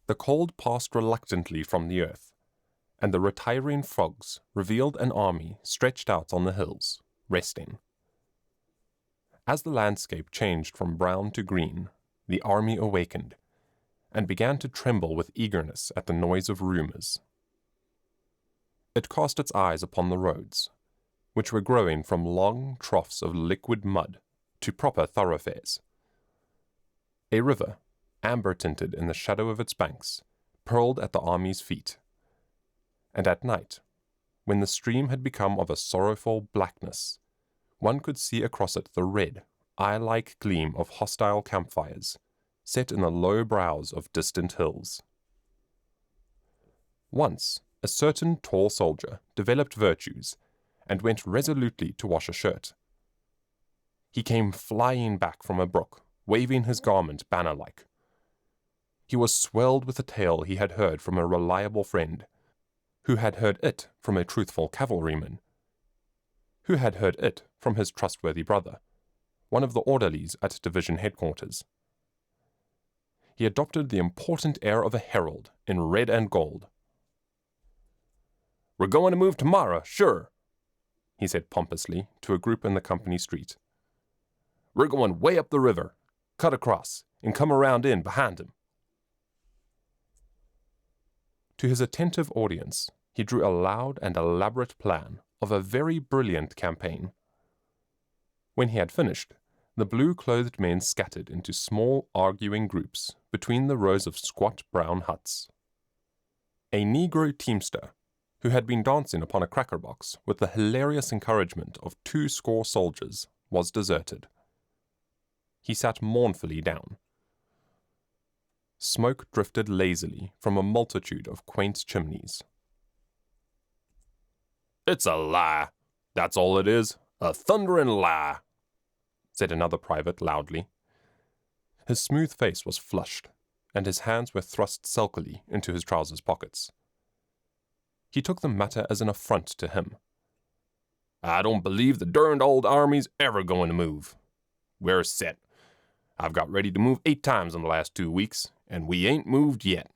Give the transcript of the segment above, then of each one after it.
The cold passed reluctantly from the earth, and the retiring frogs revealed an army stretched out on the hills, resting. As the landscape changed from brown to green, the army awakened, and began to tremble with eagerness at the noise of rumors. It cast its eyes upon the roads, which were growing from long troughs of liquid mud to proper thoroughfares. A river, amber-tinted in the shadow of its banks, purled at the army's feet, and at night, when the stream had become of a sorrowful blackness, one could see across it the red, eye-like gleam of hostile campfires, set in the low brows of distant hills. Once, a certain tall soldier developed virtues, and went resolutely to wash a shirt. He came flying back from a brook, waving his garment banner-like. He was swelled with a tale he had heard from a reliable friend, who had heard it from a truthful cavalryman, who had heard it from his trustworthy brother, one of the orderlies at division headquarters. He adopted the important air of a herald in red and gold. "We're going to move tomorrow, sure," he said pompously to a group in the company street. "We're going way up the river, cut across, and come around in behind him." To his attentive audience, he drew a loud and elaborate plan of a very brilliant campaign. When he had finished, the blue-clothed men scattered into small arguing groups between the rows of squat brown huts. A Negro teamster, who had been dancing upon a cracker box with the hilarious encouragement of 20 soldiers, was deserted. He sat mournfully down. Smoke drifted lazily from a multitude of quaint chimneys. "It's a lie. That's all it is. A thundering lie," said another private loudly. His smooth face was flushed, and his hands were thrust sulkily into his trousers pockets. He took the matter as an affront to him. "I don't believe the derned old army's ever going to move. We're set. I've got ready to move 8 times in the last 2 weeks, and we ain't moved yet."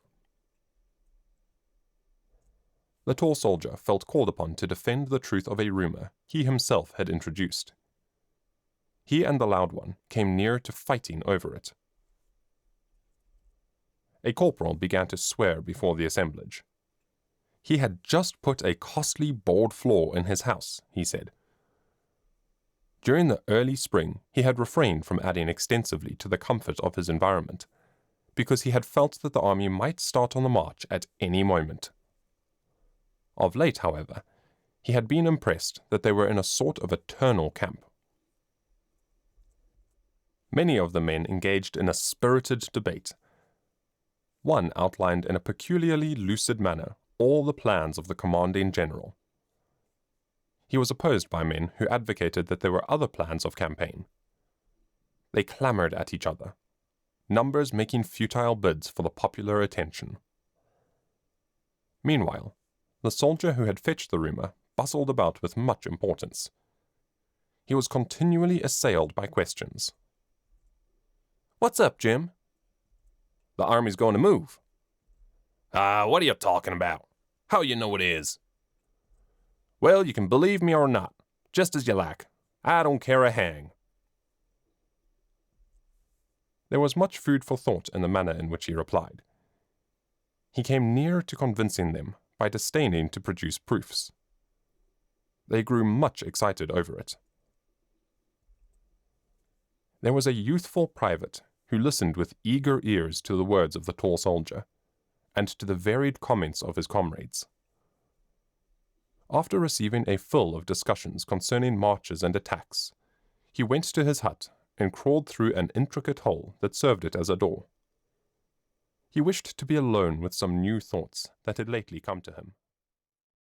The tall soldier felt called upon to defend the truth of a rumor he himself had introduced. He and the loud one came near to fighting over it. A corporal began to swear before the assemblage. He had just put a costly board floor in his house, he said. During the early spring, he had refrained from adding extensively to the comfort of his environment, because he had felt that the army might start on the march at any moment. Of late, however, he had been impressed that they were in a sort of eternal camp. Many of the men engaged in a spirited debate. One outlined in a peculiarly lucid manner all the plans of the commanding general. He was opposed by men who advocated that there were other plans of campaign. They clamored at each other, numbers making futile bids for the popular attention. Meanwhile, the soldier who had fetched the rumor bustled about with much importance. He was continually assailed by questions. "What's up, Jim?" "The army's going to move." What are you talking about? How you know it is?" "Well, you can believe me or not, just as you like. I don't care a hang." There was much food for thought in the manner in which he replied. He came near to convincing them by disdaining to produce proofs. They grew much excited over it. There was a youthful private who listened with eager ears to the words of the tall soldier, and to the varied comments of his comrades. After receiving a fill of discussions concerning marches and attacks, he went to his hut and crawled through an intricate hole that served it as a door. He wished to be alone with some new thoughts that had lately come to him.